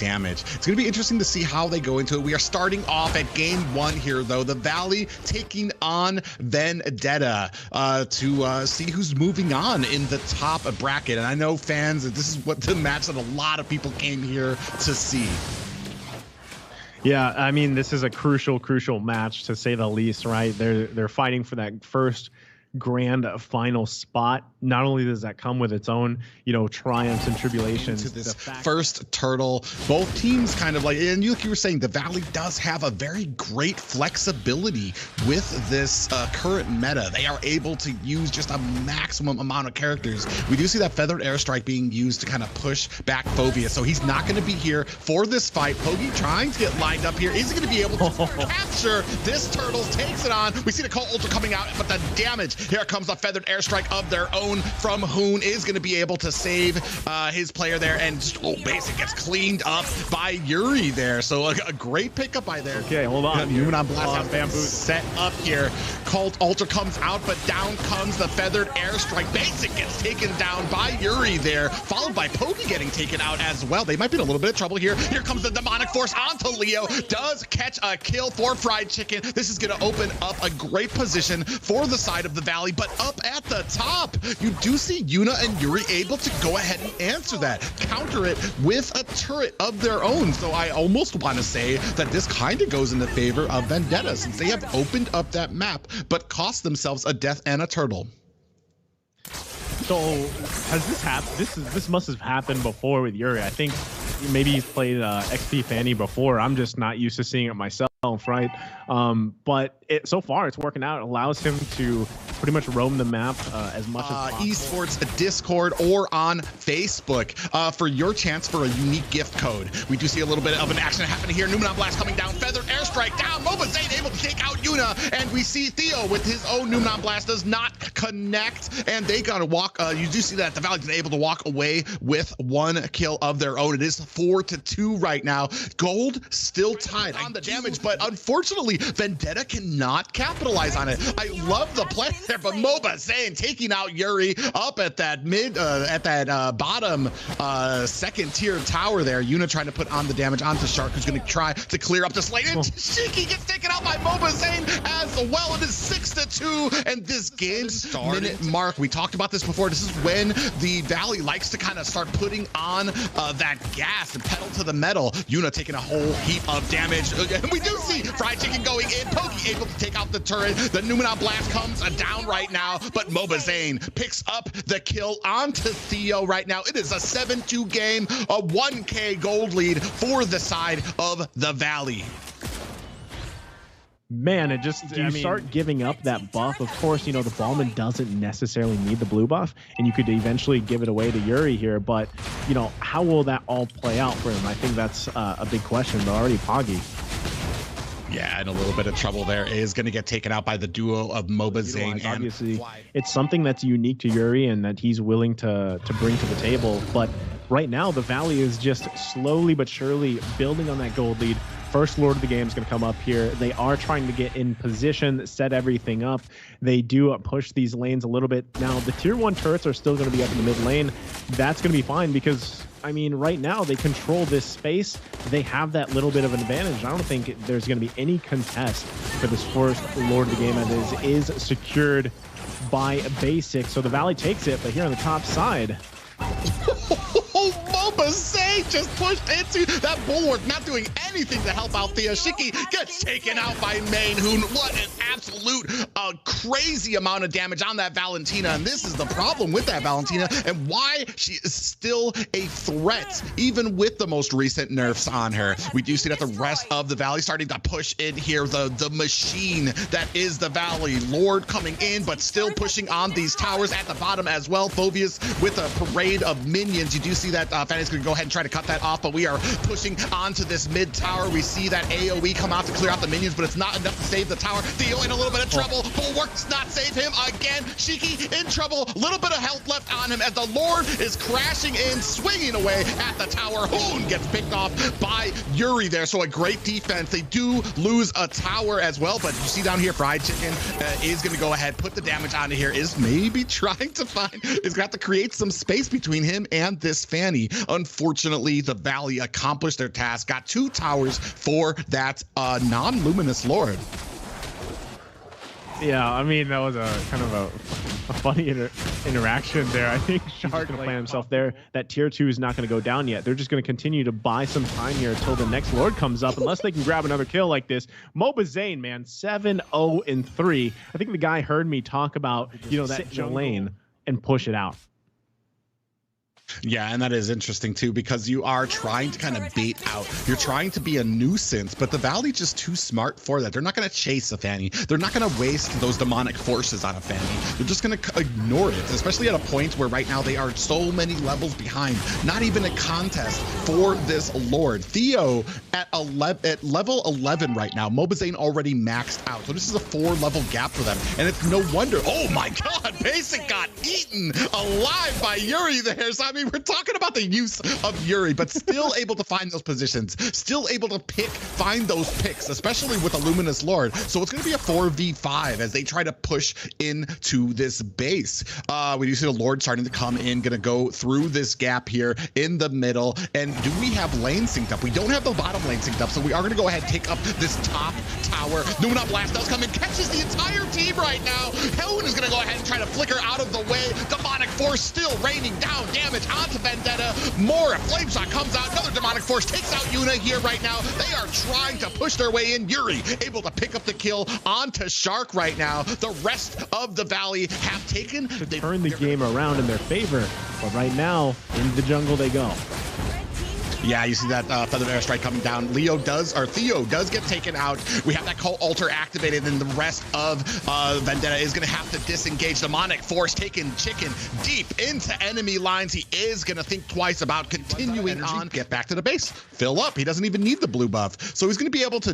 damage. It's going to be interesting to see how they go into it. We are starting off at game 1 here, though. The Valley taking on Vendetta to see who's moving on in the top bracket. And I know fans, this is what the match that a lot of people came here to see. Yeah, I mean, this is a crucial match, to say the least, right? They're fighting for that first grand final spot. Not only does that come with its own, you know, triumphs and tribulations. To this first turtle, both teams kind of like, and you were saying, the Valley does have a very great flexibility with this current meta. They are able to use just a maximum amount of characters. We do see that feathered airstrike being used to kind of push back Phoveus, so he's not going to be here for this fight. Pogi trying to get lined up here. Is he going to be able to capture this turtle? Takes it on. We see the Cult Ultra coming out, but the damage. Here comes the feathered airstrike of their own from Hoon. Is going to be able to save his player there, and just, basic gets cleaned up by Yuri there. So a great pickup by there. Okay, hold on. Moving on, blast bamboo set up here. Cult Ultra comes out, but down comes the feathered airstrike. Basic gets taken down by Yuri there, followed by Pogi getting taken out as well. They might be in a little bit of trouble here. Here comes the demonic force onto Leo. Does catch a kill for Fried Chicken. This is going to open up a great position for the side of the Valley, but up at the top, you do see Yuna and Yuri able to go ahead and answer that, counter it with a turret of their own. So I almost want to say that this kind of goes in the favor of Vendetta, since they have opened up that map, but cost themselves a death and a turtle. So has this happened? This must have happened before with Yuri. I think maybe he's played XP Fanny before. I'm just not used to seeing it myself, right? But so far it's working out. It allows him to pretty much roam the map as much as possible. Esports Discord or on Facebook for your chance for a unique gift code. We do see a little bit of an action happening here. Numenon Blast coming down, feathered airstrike down. mobazane able to take out Yuna, and we see Theo with his own Numenon Blast does not connect, and they gotta walk. You do see that the Valley's been able to walk away with one kill of their own. It is 4-2 right now. Gold still tied on the damage, but unfortunately Vendetta cannot capitalize on it. I love the play there, but mobazane taking out Yuri up at that bottom second tier tower there. Yuna trying to put on the damage onto Shark, who's going to try to clear up this lane. And Shiki gets taken out by mobazane as well. It is 6-2, and this game's minute mark. We talked about this before. This is when the Valley likes to kind of start putting on that gas and pedal to the metal. Yuna taking a whole heap of damage. And we do see Fried Chicken going in. Pogi able to take out the turret. The Numenon Blast comes down right now, but mobazane picks up the kill onto Theo right now. It is a 7-2 game, a 1K gold lead for the side of the Valley. Man, it just, you start giving up that buff. Of course, you know, the Ballman doesn't necessarily need the blue buff, and you could eventually give it away to Yuri here, but, you know, how will that all play out for him? I think that's a big question, but already Poggy. Yeah, in a little bit of trouble there. Is going to get taken out by the duo of mobazane and obviously it's something that's unique to Yuri and that he's willing to bring to the table, but right now the Valley is just slowly but surely building on that gold lead. First Lord of the game is going to come up here. They are trying to get in position, set everything up. They do push these lanes a little bit. Now, the tier 1 turrets are still going to be up in the mid lane. That's going to be fine because, I mean, right now they control this space. They have that little bit of an advantage. I don't think there's going to be any contest for this first Lord of the game, as is secured by Basic. So the Valley takes it, but here on the top side... mobazane just pushed into that bulwark, not doing anything to help out Theo. Shiki gets taken out by main Hoon. What an absolute crazy amount of damage on that Valentina, and this is the problem with that Valentina and why she is still a threat even with the most recent nerfs on her. We do see that the rest of the Valley starting to push in here. The machine that is the Valley Lord coming in, but still pushing on these towers at the bottom as well. Phoveus with a parade of minions. You do see that Fanny's going to go ahead and try to cut that off, but we are pushing onto this mid tower. We see that AoE come out to clear out the minions, but it's not enough to save the tower. Theo in a little bit of trouble. Bulwark does not save him again. Shiki in trouble. A little bit of health left on him as the Lord is crashing in, swinging away at the tower. Hoon gets picked off by Yuri there, so a great defense. They do lose a tower as well, but you see down here, Fried Chicken is going to go ahead, put the damage onto here, is maybe trying to find, is going to have to create some space between him and this Fanny. unfortunately, the Valley accomplished their task, got 2 towers for that non-luminous Lord. Yeah, I mean, that was a kind of a funny interaction there. I think Shark going to plan himself there. That tier 2 is not going to go down yet. They're just going to continue to buy some time here until the next Lord comes up, unless they can grab another kill like this. mobazane, man, 7-0-3. I think the guy heard me talk about, you know, that lane and push it out. Yeah, and that is interesting too, because you are trying to kind of bait out. You're trying to be a nuisance, but the Valley just too smart for that. They're not going to chase a Fanny. They're not going to waste those demonic forces on a Fanny. They're just going to ignore it, especially at a point where right now they are so many levels behind. Not even a contest for this Lord. Theo at level 11 right now. mobazane already maxed out, so this is a 4-level gap for them, and it's no wonder. Oh my God, Basic got eaten alive by Yuri there. So I mean, we're talking about the use of Yuri, but still able to find those positions, still able to find those picks, especially with a Luminous Lord. So it's going to be a 4v5 as they try to push into this base. We do see the Lord starting to come in, going to go through this gap here in the middle. And do we have lane synced up? We don't have the bottom lane synced up, so we are going to go ahead and take up this top tower. Numenop Blast does come in, catches the entire team right now. Hoon is going to go ahead and try to flicker out of the way. Demonic Force still raining down damage onto Vendetta. More Flame Shot comes out. Another Demonic Force takes out Yuna here right now. They are trying to push their way in. Yuri able to pick up the kill onto Shark right now. The rest of the Valley have taken. They turn the game around in their favor, but right now, in the jungle they go. Yeah, you see that Feathered Airstrike coming down. Theo does get taken out. We have that Cult Altar activated, and the rest of Vendetta is going to have to disengage. Demonic Force taking Chicken deep into enemy lines. He is going to think twice about continuing on. Get back to the base. Fill up. He doesn't even need the blue buff. So he's going to be able to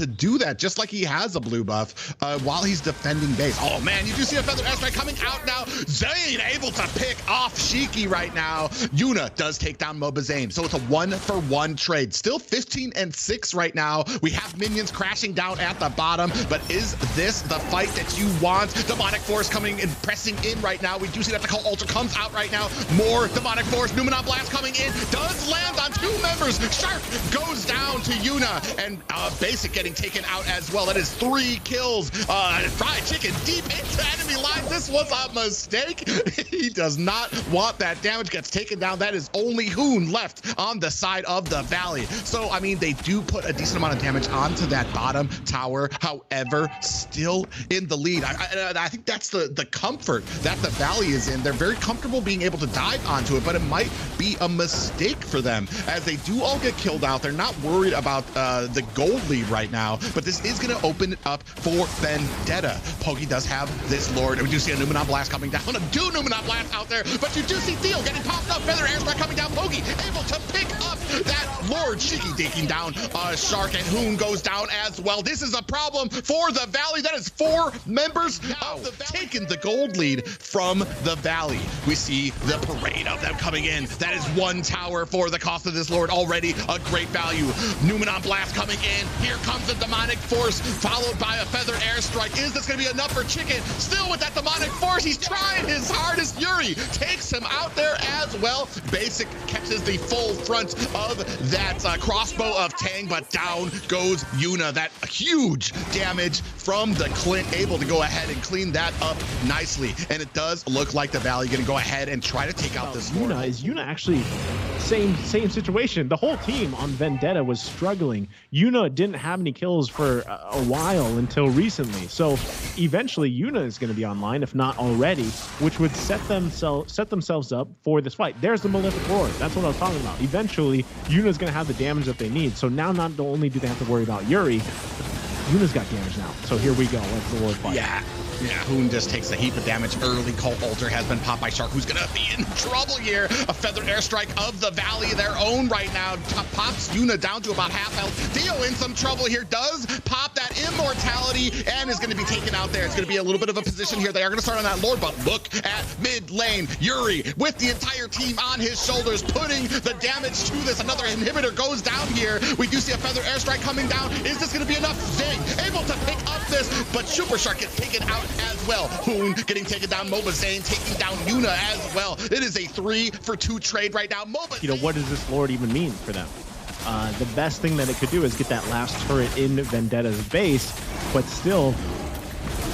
do that just like he has a blue buff while he's defending base. Oh, man, you do see a Feathered Airstrike coming out now. Zane able to pick off Shiki right now. Yuna does take down mobazane. So it's a 1-for-1 trade. Still 15-6 right now. We have minions crashing down at the bottom, but is this the fight that you want? Demonic Force coming and pressing in right now. We do see that the Cult Altar comes out right now. More Demonic Force. Numenop Blast coming in. Does land on 2 members. Shark goes down to Yuna, and Basic getting taken out as well. That is 3 kills. Fried Chicken deep into enemy lines. This was a mistake. He does not want that damage. Gets taken down. That is only Hoon left on the side of the Valley. So, I mean, they do put a decent amount of damage onto that bottom tower. However, still in the lead. I think that's the comfort that the Valley is in. They're very comfortable being able to dive onto it, but it might be a mistake for them as they do all get killed out. They're not worried about the gold lead right now, but this is going to open it up for Vendetta. Poggy does have this Lord. We do see a Numenop Blast coming down. 2 Numenop Blasts out there, but you do see Theo getting popped up. Feather Airstrike coming down. Poggy able to pick up that Lord. Shiki taking down Shark, and Hoon goes down as well. This is a problem for the Valley. That is 4 members of the Valley taking the gold lead from the Valley. We see the parade of them coming in. That is 1 tower for the cost of this Lord. Already a great value. Numenon Blast coming in. Here comes the Demonic Force, followed by a Feather Airstrike. Is this going to be enough for Chicken? Still with that Demonic Force. He's trying his hardest. Yuri takes him out there as well. Basic catches the full front of that crossbow of Tang, but down goes Yuna. That huge damage from the Clint, able to go ahead and clean that up nicely. And it does look like the Valley going to go ahead and try to take out this Lord. Is Yuna actually same situation? The whole team on Vendetta was struggling. Yuna didn't have any kills for a while until recently. So eventually Yuna is going to be online, if not already, which would set themselves up for this fight. There's the Malefic Lord. That's what I was talking about. Eventually, Yuna's going to have the damage that they need. So now not only do they have to worry about Yuri, Yuna's got damage now. So here we go. Let's the Lord fight. Yeah, Hoon just takes a heap of damage early. Cult Altar has been popped by Shark, who's going to be in trouble here. A Feathered Airstrike of the Valley, their own right now. Pops Yuna down to about half health. Theo in some trouble here. Does pop that Immortality and is going to be taken out there. It's going to be a little bit of a position here. They are going to start on that Lord, but look at mid lane. Yuri with the entire team on his shoulders, putting the damage to this. Another inhibitor goes down here. We do see a Feather Airstrike coming down. Is this going to be enough? King able to pick up this, but Super Shark gets taken out as well. Hoon getting taken down, mobazane taking down Yuna as well. It is a 3-for-2 trade right now. You know, what does this Lord even mean for them? The best thing that it could do is get that last turret in Vendetta's base, but still,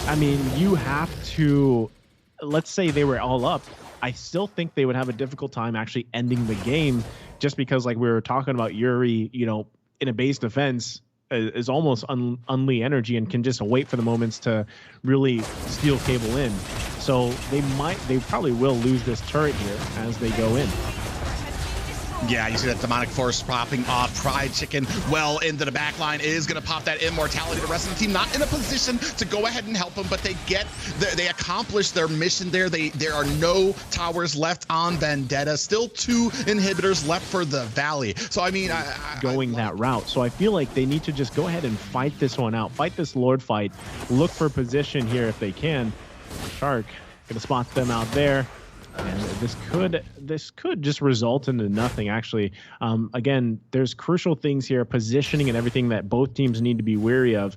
I mean, you have to, let's say they were all up, I still think they would have a difficult time actually ending the game, just because, like we were talking about, Yuri, you know, in a base defense is almost unlee energy and can just wait for the moments to really steal cable in. So they probably will lose this turret here as they go in. Yeah, you see that demonic force popping off. Pride Chicken well into the back line is going to pop that immortality. The rest of the team not in a position to go ahead and help them, but they accomplish their mission there. There are no towers left on Vendetta. Still 2 inhibitors left for the Valley. So I mean, going that route. So I feel like they need to just go ahead and fight this one out. Fight this Lord fight. Look for position here if they can. Shark gonna spot them out there. And this could just result into nothing, actually. Again, there's crucial things here, positioning and everything that both teams need to be wary of.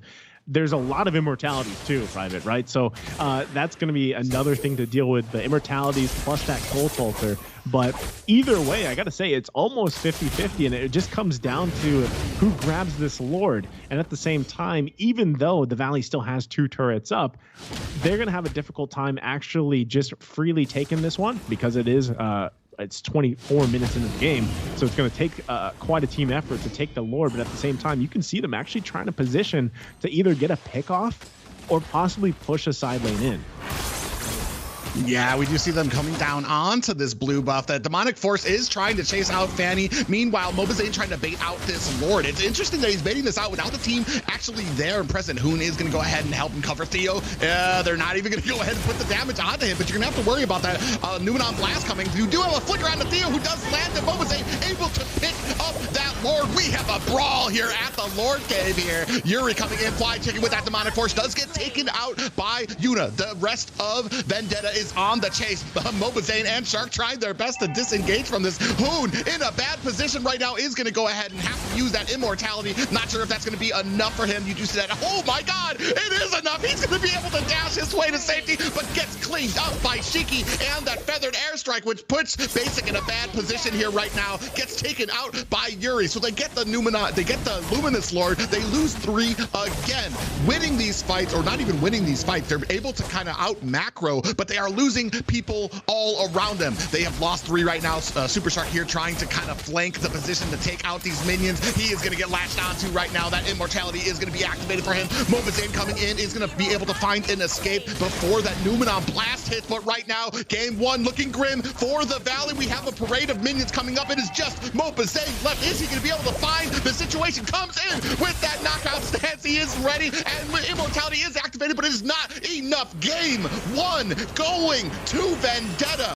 There's a lot of immortalities too, Private, right? So that's going to be another thing to deal with, the immortalities plus that Cold Altar. But either way, I got to say, it's almost 50-50, and it just comes down to who grabs this Lord. And at the same time, even though the Valley still has 2 turrets up, they're going to have a difficult time actually just freely taking this one, because it is it's 24 minutes into the game, so it's going to take quite a team effort to take the Lord. But at the same time, you can see them actually trying to position to either get a pick off or possibly push a side lane in. Yeah, we do see them coming down onto this blue buff. That demonic force is trying to chase out Fanny. Meanwhile, mobazane trying to bait out this Lord. It's interesting that he's baiting this out without the team actually there and present. Hoon is going to go ahead and help him cover Theo. They're not even going to go ahead and put the damage onto him, but you're going to have to worry about that Numenon Blast coming. You do have a flicker on the Theo, who does land, and mobazane able to pick up that Lord. We have a brawl here at the Lord Cave here. Yuri coming in, Fly Chicken with that demonic force does get taken out by Yuna. The rest of Vendetta is on the chase. mobazane and Shark trying their best to disengage from this. Hoon in a bad position right now is going to go ahead and have to use that immortality. Not sure if that's going to be enough for him. You do see that. Oh my god, it is enough. He's going to be able to dash his way to safety, but gets cleaned up by Shiki and that feathered airstrike, which puts Basic in a bad position here right now. Gets taken out by Yuri. So they get the Luminous Lord. They lose 3 again. Winning these fights, or not even winning these fights, they're able to kind of out macro, but they are losing people all around them. They have lost 3 right now. Super Shark here trying to kind of flank the position to take out these minions. He is going to get latched onto right now. That immortality is going to be activated for him. mobazane coming in is going to be able to find an escape before that Numenon Blast hits. But right now, game 1 looking grim for the Valley. We have a parade of minions coming up. It is just mobazane left. Is he going to be able to find the situation? Comes in with that knockout stance. He is ready, and immortality is activated, but it is not enough. Game 1 going to Vendetta.